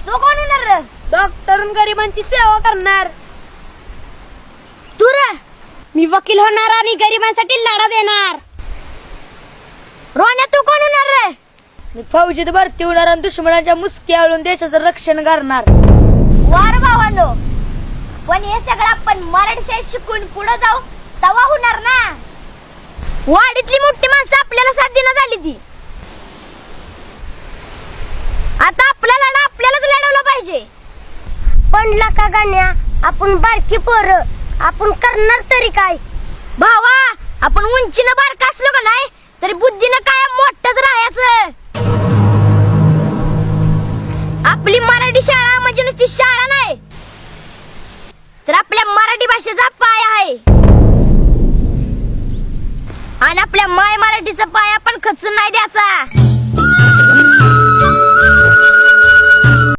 तो कोण होणार रे? डॉक्टर गरिबांची सेवा करणार. तू रे? मी वकील होणार आणि गरिबांसाठी लढा देणार. रोहन्या तू कोण होणार रे? मी फौजीत भरती होणार आणि दुश्मनाच्या मुसकी आळून देशाचं रक्षण करणार. वार भावानो, पण हे सगळं आपण मराठी शाळेत शिकून पुढे जाऊ तवा होणार ना. वाडीतली मोठी माणसं आपल्याला साथ देण्यात आली ती. आता आपला लढा आपल्यालाच लढवला पाहिजे. पण लका गाण्या, आपण बारकी पोरं, आपण करणार तरी काय? भावा, आपण उंचीनं बारका असलो का नाही तरी बुद्धीनं काय मोठंच राहायचं. आपली मराठी शाळा म्हणजे नुसती शाळा नाही, तर आपल्या मराठी भाषेचा पाय आहे. आणि आपल्या माय मराठीचा पाय आपण खचून नाही द्यायचा.